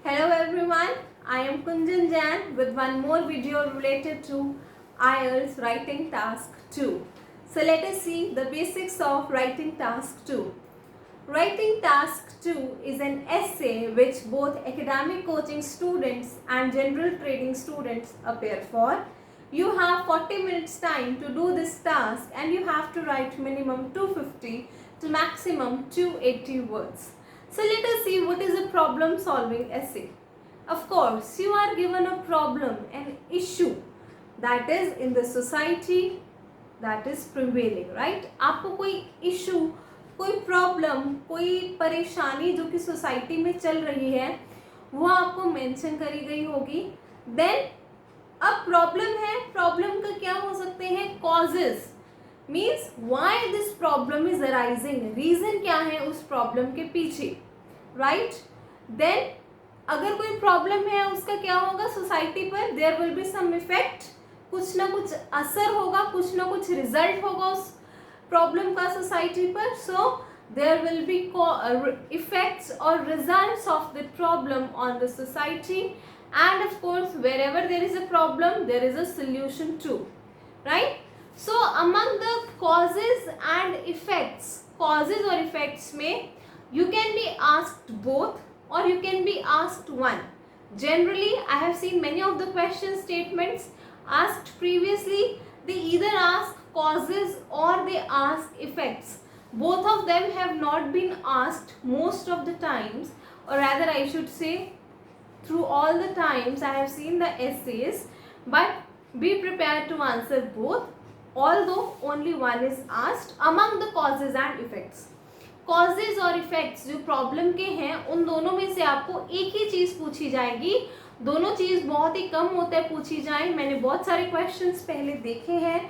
Hello everyone, I am Kunjan Jan with one more video related to IELTS writing task 2. So let us see the basics of writing task 2. Writing task 2 is an essay which both academic coaching students and general trading students appear for. You have 40 minutes time to do this task and you have to write minimum 250 to maximum 280 words. So let us see what is a problem solving essay. Of course, you are given a problem, an issue that is in the society that is prevailing, right? आपको कोई issue, कोई problem, कोई परेशानी जो कि society में चल रही है वो आपको मेंशन करी गई होगी. देन अब प्रॉब्लम है, प्रॉब्लम का क्या हो सकते हैं causes, means why this problem is arising, reason क्या है उस प्रॉब्लम के पीछे, राइट. देन अगर कोई प्रॉब्लम है उसका क्या होगा सोसाइटी पर, there will be some effect, कुछ ना कुछ असर होगा, कुछ ना कुछ रिजल्ट होगा उस प्रॉब्लम का सोसाइटी पर. So there will be effects और results of the problem on the society, and of course wherever there is a problem there is a solution too, right. So among the causes and effects, causes or effects में you can be asked both or you can be asked one. Generally I have seen many of the question statements asked previously, they either ask causes or they ask effects. Both of them have not been asked most of the times, or rather I should say through all the times I have seen the essays, but be prepared to answer both, although only one is asked. Among the causes and effects, causes और effects जो problem के हैं उन दोनों में से आपको एक ही चीज़ पूछी जाएगी. दोनों चीज़ बहुत ही कम होता है पूछी जाए. मैंने बहुत सारे क्वेश्चंस पहले देखे हैं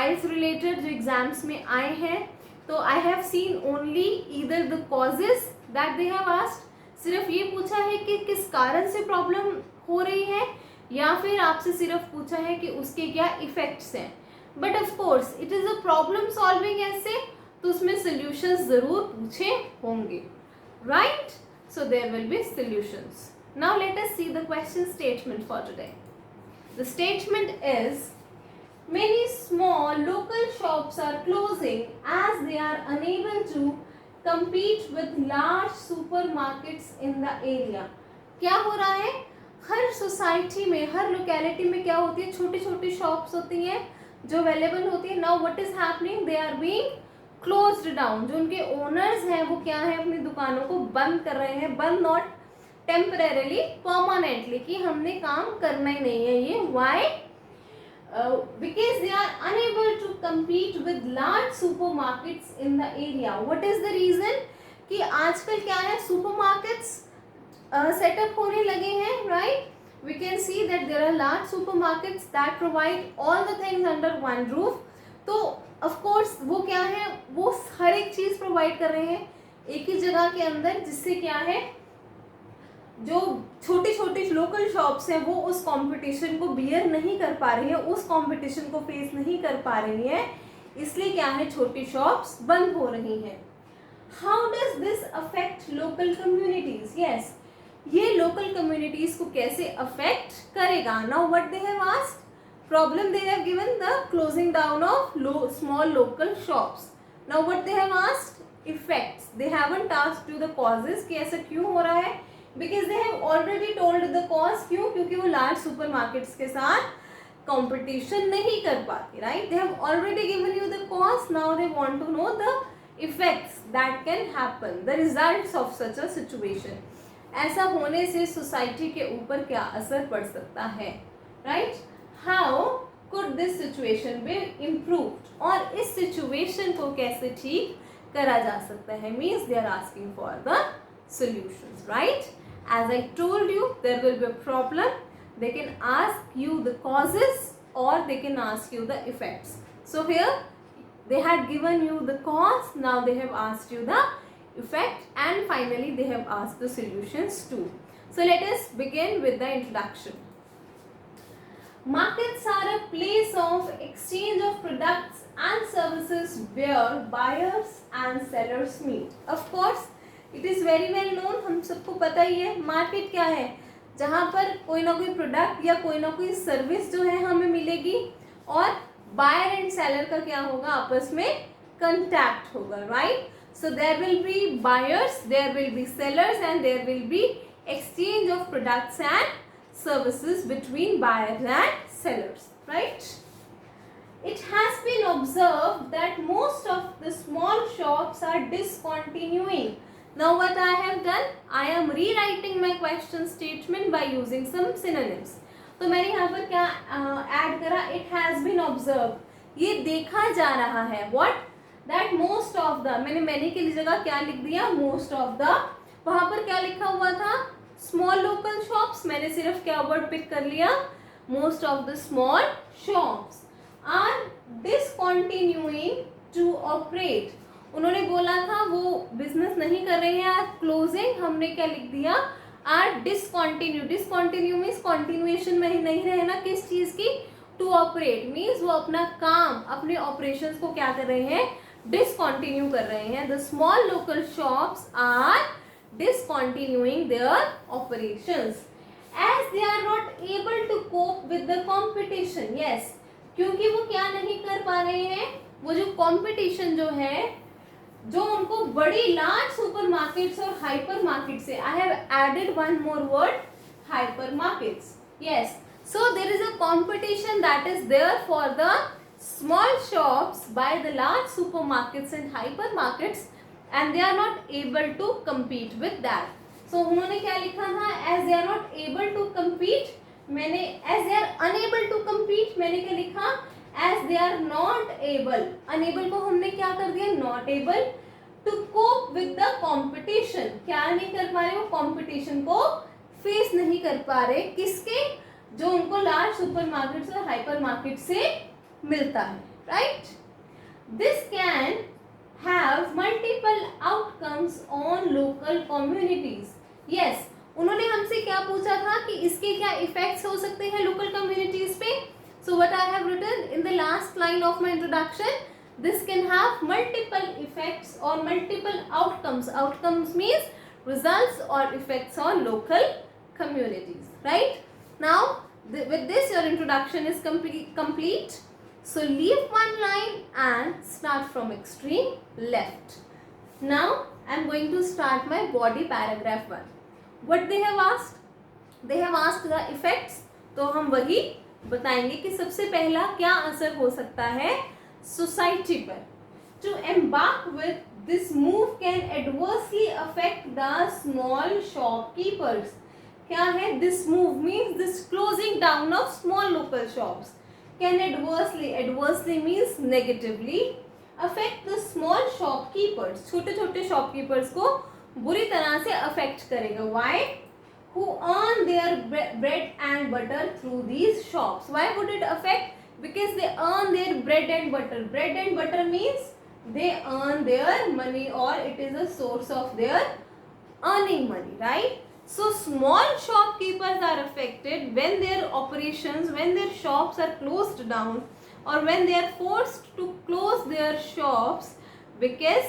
आइल्स रिलेटेड जो एग्जाम्स में आए हैं, तो I have seen only either the causes that they have asked, सिर्फ ये पूछा है कि किस कारण से प्रॉब्लम हो रही है, या फिर आपसे सिर्फ पूछा है कि उसके क्या इफेक्ट्स हैं. But of course it is a problem solving ऐसे, तो उसमें सॉल्यूशंस ज़रूर पूछे होंगे, right. So there will be solutions. Now let us see the question statement for today. The statement is many small local shops are closing as they are unable to compete with large supermarkets in the area. क्या हो रहा है, हर society में, हर locality में क्या होती है, छोटी छोटी शॉप्स होती हैं जो अवेलेबल होती है. Now what is happening, they are being closed down. जो उनके ओनर्स हैं वो क्या है, अपनी दुकानों को बंद कर रहे हैं. बंद नॉट टेम्परेरली, परमानेंटली, कि हमने काम करना ही नहीं है ये. Why, because they are unable to compete with large supermarkets in the area. What is the reason कि आजकल क्या है, supermarkets सेटअप होने लगे हैं, right. We can see that there are large supermarkets that provide all the things under one roof. तो of course वो क्या है, वो हर एक चीज़ प्रोवाइड कर रहे हैं एक ही जगह के अंदर, जिससे क्या है जो छोटी छोटी लोकल शॉप्स हैं वो उस कंपटीशन को बियर नहीं कर पा रही है, उस कंपटीशन को फेस नहीं कर पा रही है, इसलिए क्या है छोटी शॉप्स बंद हो रही हैं. How does this affect local communities, yes, ये लोकल कम्युनिटीज को कैसे अफेक्ट करेगा. Now what they have asked, problem they have given the closing down of small local shops. Now what they have asked, effects. They haven't asked to the causes कि ऐसा क्यों हो रहा है, because they have already told the cause. क्यों, क्योंकि वो large supermarkets के साथ कंपटीशन नहीं कर पाती, right. They have already given you the cause, now they want to know the effects that can happen, the results of such a situation. ऐसा होने से सोसाइटी के ऊपर क्या असर पड़ सकता है, right. How could this situation be improved, और इस सिचुएशन को कैसे ठीक करा जा सकता है, means they are asking for the solutions, right. As I told you, there will be a problem. They can ask you the causes or they can ask you the effects. So here they had given you the cause, now they have asked you the effect, and finally they have asked the solutions too. So let us begin with the introduction. Markets are a place of exchange of products and services where buyers and sellers meet. Of course it is very well known, हम सबको पता ही है। Market क्या है? जहाँ पर कोई ना कोई प्रोडक्ट या कोई ना कोई सर्विस जो है हमें मिलेगी और बायर एंड सेलर का क्या होगा? आपस में कंटैक्ट होगा, right? So there will be buyers, there will be sellers and there will be exchange of products and services between buyers and sellers, right? It has been observed that most of the small shops are discontinuing. Now what I have done, I am rewriting my question statement by using some synonyms. तो मैंने यहाँ पर क्या add करा? It has been observed, ये देखा जा रहा है। What? That most of the, मैंने many के जगह क्या लिख दिया? most of the। वहाँ पर क्या लिखा हुआ था? Small local shops. मैंने सिर्फ क्या वर्ड पिक कर लिया? Most of the small shops are discontinuing to operate. उन्होंने बोला था वो बिजनेस नहीं कर रहे हैं, आर क्लोजिंग। हमने क्या लिख दिया? Are discontinue. Discontinue means continuation में ही नहीं रहना किस चीज की? टू ऑपरेट मीन्स वो अपना काम, अपने ऑपरेशंस को क्या कर रहे हैं? डिसकंटिन्यू कर रहे हैं। The small local shops are discontinuing their operations as they are not able to cope with the competition. Yes, क्योंकि वो क्या नहीं कर पा रहे हैं? वो जो कंपटीशन जो है, जो उनको बड़ी लार्ज सुपर मार्केट्स और हाइपर मार्केट से, I have added one more word, hypermarkets. Yes, so there is a competition that is there for the small shops by the large supermarkets and hypermarkets and they are not able to compete with that. So उन्होंने क्या लिखा था? as they are not able to compete, मैंने as they are unable to compete, मैंने क्या लिखा? as they are not able, unable को हमने क्या कर दिया? not able to cope with the competition, क्या नहीं कर पा रहे हो? competition को फेस नहीं कर पा रहे, किसके? जो उनको लार्ज सुपर मार्केट और हाइपर मार्केट से मिलता है, right? This can have multiple outcomes on local communities. Yes, उन्होंने हमसे क्या पूछा था कि इसके क्या इफेक्ट्स हो सकते हैं लोकल कम्युनिटीज पे? So what I have written in the last line of my introduction, this can have multiple effects or multiple outcomes. Outcomes means results or effects on local communities, right? Now with this your introduction is complete. So leave one line and start from extreme left. Now I am going to start my body paragraph 1. What they have asked? They have asked the effects. तो हम वही बताएंगे कि सबसे पहला क्या असर हो सकता है सोसाइटी पर. To embark with this move can adversely affect the small shopkeepers. क्या है? This move means this closing down of small local shops can adversely means negatively affect the small shopkeepers. छोटे छोटे shopkeepers को बुरी तरह से affect करेगा. Why? Who earn their bread and butter through these shops. Why would it affect? Because they earn their bread and butter. Bread and butter means they earn their money or it is a source of their earning money, right? So small shopkeepers are affected when their operations, when their shops are closed down or when they are forced to close their shops because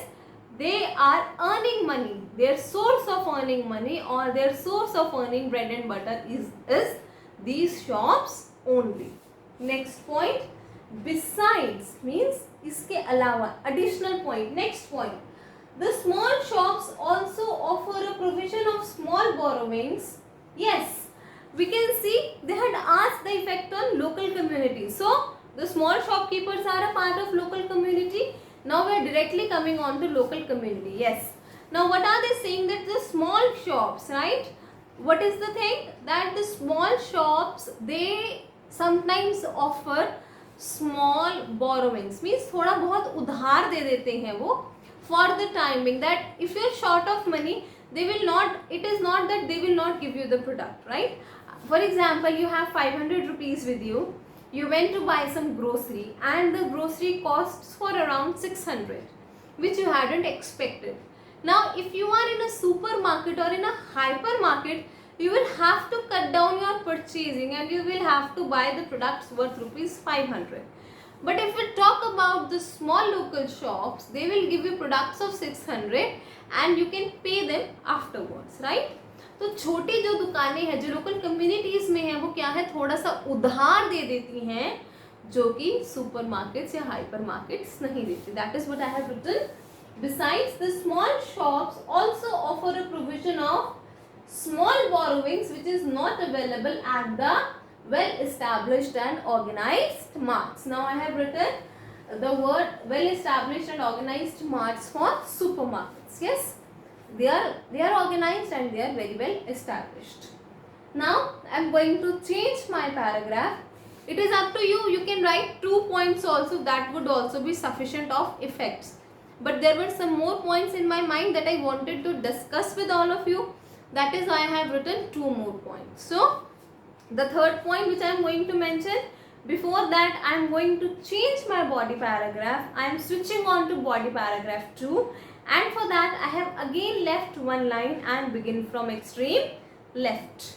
they are earning money. Their source of earning money or their source of earning bread and butter is these shops only. Next point, besides means इसके अलावा, additional point. Next point, the small shops also offer a provision of small borrowings. Yes, we can see they had asked the effect on local community. So the small shopkeepers are a part of local community. Now we are directly coming on to local community. Yes. Now what are they saying? That the small shops, right? What is the thing? That the small shops, they sometimes offer small borrowings. Means थोड़ा बहुत उधार दे देते हैं वो for the time being, that if you are short of money, they will not, it is not that they will not give you the product, right? For example, you have 500 rupees with you, you went to buy some grocery and the grocery costs for around 600, which you hadn't expected. Now if you are in a supermarket or in a hypermarket, you will have to cut down your purchasing and you will have to buy the products worth rupees 500. But if we talk about the small local shops, they will give you products of 600 and you can pay them afterwards, right? तो छोटी जो दुकानें हैं, जो local communities में है, वो क्या है, थोड़ा सा उधार दे देती हैं, जो कि सुपरमार्केट्स या हाइपर मार्केट्स नहीं देती. That is what I have written. Besides, the small shops also offer a provision of small borrowings which is not available at the well established and organized marts. Now I have written the word well established and organized marts for supermarkets. Yes, they are organized and they are very well established. Now I am going to change my paragraph. It is up to you. You can write 2 points also. That would also be sufficient of effects. But there were some more points in my mind that I wanted to discuss with all of you. That is why I have written 2 more points. So the third point which I am going to mention, before that I am going to change my body paragraph. I am switching on to body paragraph 2, and for that I have again left one line and begin from extreme left.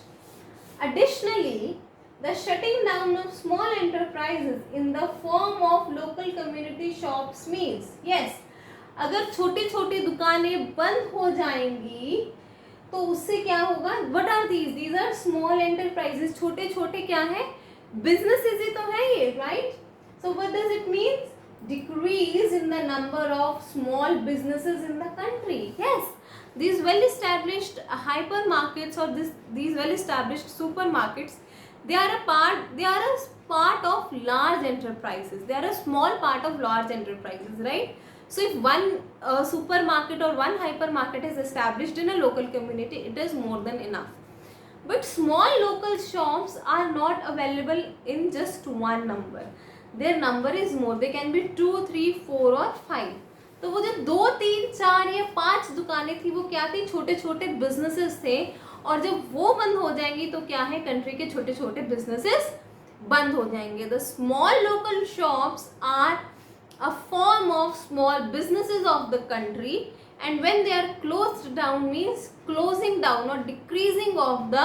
Additionally, the shutting down of small enterprises in the form of local community shops means, yes, अगर छोटी छोटी दुकानें बंद हो जाएंगी तो उससे क्या होगा. What are these are small enterprises. छोटे छोटे क्या है, बिजनेसेस ही तो है ये, right. So what does it means, decrease in the number of small businesses in the country. Yes, these well established hypermarkets or these well established supermarkets, they are a part of large enterprises. They are a small part of large enterprises, right? So if one supermarket or one hypermarket is established in a local community, it is more than enough. But small local shops are not available in just one number. Their number is more. They can be 2, 3, 4 or 5. तो वो जो 2, 3, 4 या 5 दुकानें थी, वो क्या थी, छोटे छोटे बिजनेसेस थे. और जब वो बंद हो जाएंगी तो क्या है, कंट्री के छोटे छोटे बिजनेसेस बंद हो जाएंगे. The small local shops are a form of small businesses of the country, and when they are closed down means closing down or decreasing of the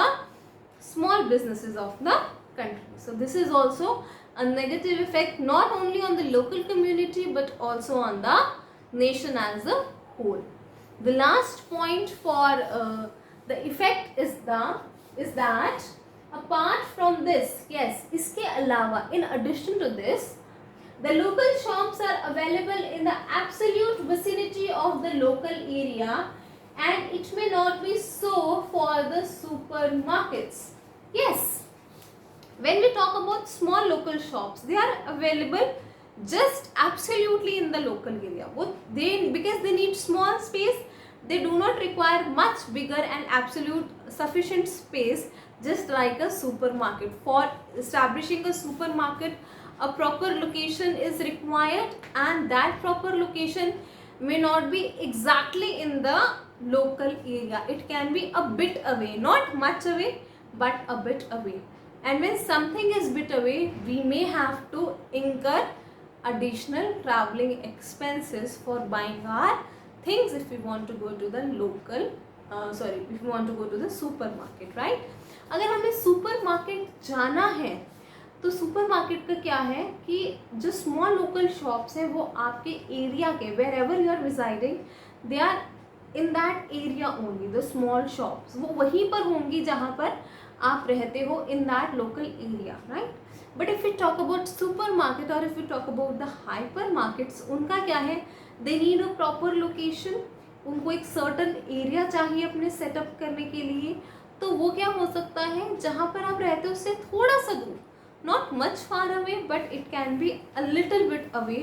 small businesses of the country. So this is also a negative effect not only on the local community but also on the nation as a whole. The last point for the effect is that apart from this, yes, iske alawa, in addition to this, the local shops are available in the absolute vicinity of the local area, and it may not be so for the supermarkets. Yes, when we talk about small local shops, they are available just absolutely in the local area. Because they need small space, they do not require much bigger and absolute sufficient space, just like a supermarket. For establishing a supermarket, a proper location is required, and that proper location may not be exactly in the local area. It can be a bit away, not much away, but a bit away. And when something is bit away, we may have to incur additional traveling expenses for buying our things if we want to go to the if we want to go to the supermarket, right? अगर हमें supermarket जाना है तो supermarket का क्या है कि जो स्मॉल लोकल शॉप्स हैं वो आपके एरिया के, wherever you are residing, they are in that area only. The small shops वो वहीं पर होंगी जहाँ पर आप रहते हो, in that local area, right. But if you talk about supermarket और if you talk about the hypermarkets, उनका क्या है, they need a proper location. उनको एक सर्टन एरिया चाहिए अपने सेटअप करने के लिए. तो वो क्या हो सकता है, जहाँ पर आप रहते हो उससे थोड़ा सा दूर, not much far away, but it can be a little bit away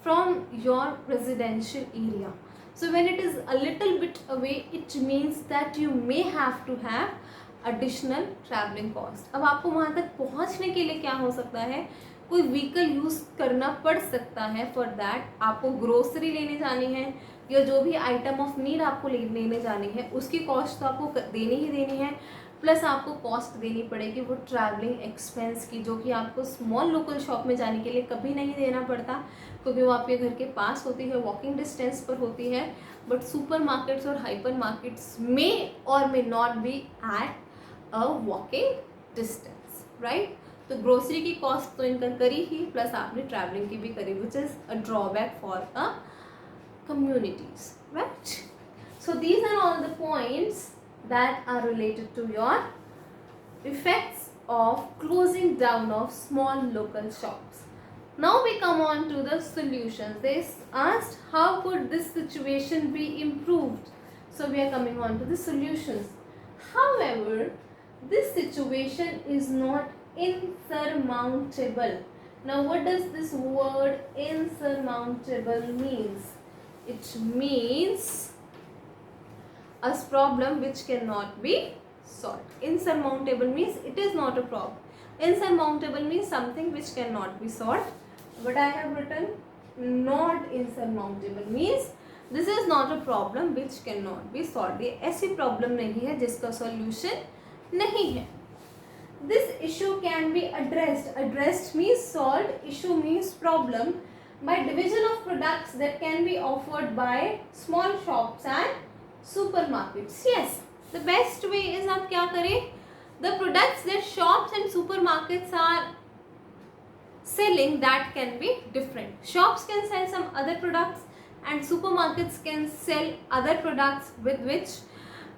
from your residential area. So when it is a little bit away, it means that you may have to have additional traveling cost. अब आपको वहाँ तक पहुँचने के लिए क्या हो सकता है, कोई व्हीकल यूज़ करना पड़ सकता है. फॉर दैट आपको ग्रोसरी लेने जानी है या जो भी आइटम ऑफ नीड आपको लेने जानी है, उसकी कॉस्ट तो आपको देनी ही देनी है. प्लस आपको कॉस्ट देनी पड़ेगी वो ट्रैवलिंग एक्सपेंस की, जो कि आपको स्मॉल लोकल शॉप में जाने के लिए कभी नहीं देना पड़ता, क्योंकि वो आपके घर के पास होती है, वॉकिंग डिस्टेंस पर होती है. बट सुपर मार्केट्स और हाइपर मार्केट्स में और may not be at a walking distance, right. तो ग्रोसरी की कॉस्ट तो इनकर करी ही, प्लस आपने ट्रैवलिंग की भी करी, which is a drawback for a communities, right? So these are all the points that are related to your effects of closing down of small local shops. Now we come on to the solutions. They asked how could this situation be improved. So we are coming on to the solutions. However, this situation is not insurmountable. Now what does this word insurmountable means? It means a problem which cannot be solved. Insurmountable means it is not a problem. Insurmountable means something which cannot be solved. But I have written not insurmountable means this is not a problem which cannot be solved. ये ऐसी problem नहीं है जिसका solution नहीं है. This issue can be addressed. Addressed means solved. Issue means problem. By division of products that can be offered by small shops and supermarkets. Yes, the best way is आप क्या करें, the products that shops and supermarkets are selling that can be different. Shops can sell some other products and supermarkets can sell other products with which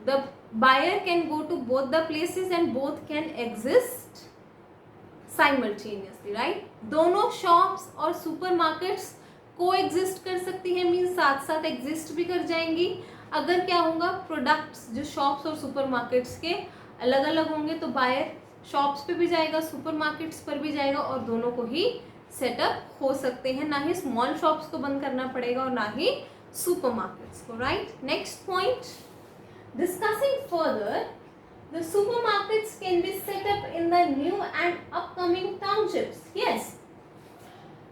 the buyer can go to both the places and both can exist simultaneously, right. दोनों shops और supermarkets को exist कर सकती है, means साथ साथ exist भी कर जाएंगी. अगर क्या होगा, प्रोडक्ट्स जो शॉप्स और सुपरमार्केट्स के अलग अलग होंगे तो बायर शॉप्स पे भी जाएगा, सुपरमार्केट्स पर भी जाएगा और दोनों को ही सेटअप हो सकते हैं. ना ही स्मॉल शॉप्स को बंद करना पड़ेगा और ना ही सुपरमार्केट्स को, right. Next point, discussing further, the supermarkets can be set up in the new and upcoming townships. Yes,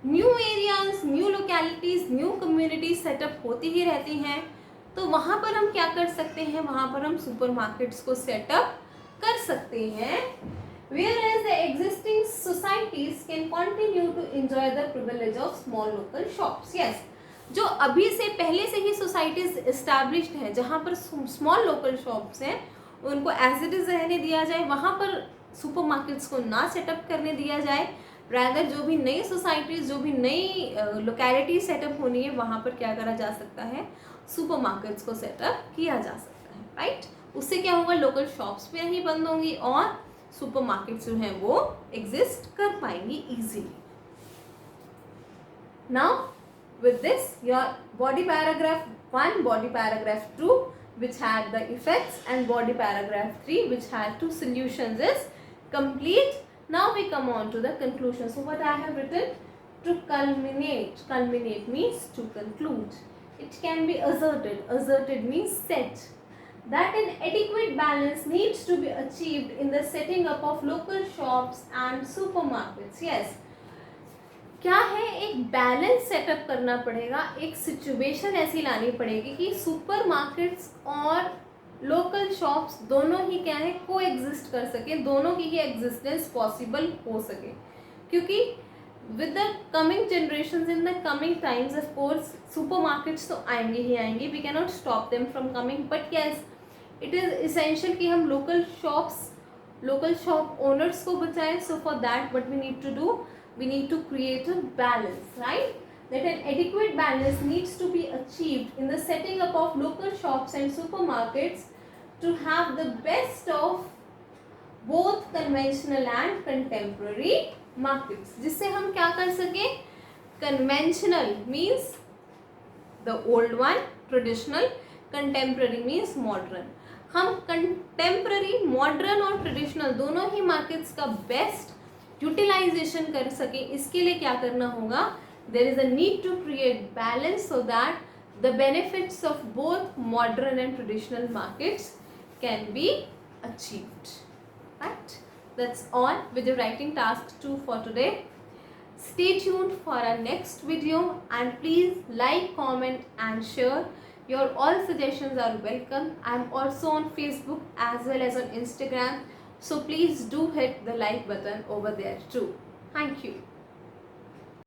new areas, new localities, new communities set up होती ही रहती हैं. तो वहाँ पर हम क्या कर सकते हैं, वहाँ पर हम सुपरमार्केट्स को सेटअप कर सकते हैं. Whereas the existing societies can continue to enjoy the privilege of small local shops. Yes, जो अभी से पहले से ही सोसाइटीज एस्टैब्लिश्ड हैं, जहाँ पर स्मॉल लोकल शॉप्स हैं, उनको एज इट इज़ रहने दिया जाए, वहाँ पर सुपरमार्केट्स को ना सेटअप करने दिया जाए. रैदर जो भी नई सोसाइटीज़, जो भी नई लोकेलिटी सेटअप होनी है, वहाँ पर क्या करा जा सकता है, सुपरमार्केट्स को सेटअप किया जा सकता है, राइट. उससे क्या होगा, लोकल शॉप्स भी नहीं बंद होंगी और सुपरमार्केट्स जो हैं वो एग्जिस्ट कर पाएंगी easily. Now with this, your body paragraph 1, body paragraph 2 which had the effects and body paragraph 3 which had 2 solutions is complete. Now we come on to the conclusion. So what I have written, to culminate. Culminate means to conclude. It can be asserted. Asserted means said that an adequate balance needs to be achieved in the setting up of local shops and supermarkets. Yes, क्या है, एक balance setup करना पड़ेगा, एक situation ऐसी लानी पड़ेगी कि सुपरमार्केट्स और लोकल शॉप्स दोनों ही क्या है, को एग्जिस्ट कर सके, दोनों की ही एग्जिस्टेंस पॉसिबल हो सके. क्योंकि with the coming generations, in the coming times, of course supermarkets तो आएंगे ही आएंगे, we can not stop them from coming, but yes it is essential कि हम लोकल शॉप ओनर्स को बचाएं. So for that what we need to do, we need to create a balance, right? That an adequate balance needs to be achieved in the setting up of local shops and supermarkets to have the best of both conventional and contemporary markets. जिससे हम क्या कर सकें, conventional means the old one, traditional, contemporary means modern. हम contemporary, modern और traditional दोनों ही markets का best यूटिलाइजेशन कर सके, इसके लिए क्या करना होगा, there is a need to create balance so that the benefits of both modern and traditional markets can be achieved, right. That's all with your writing task 2 for today. Stay tuned for our next video and please like, comment and share. Your all suggestions are welcome. I am also on Facebook as well as on Instagram. So please do hit the like button over there too. Thank you.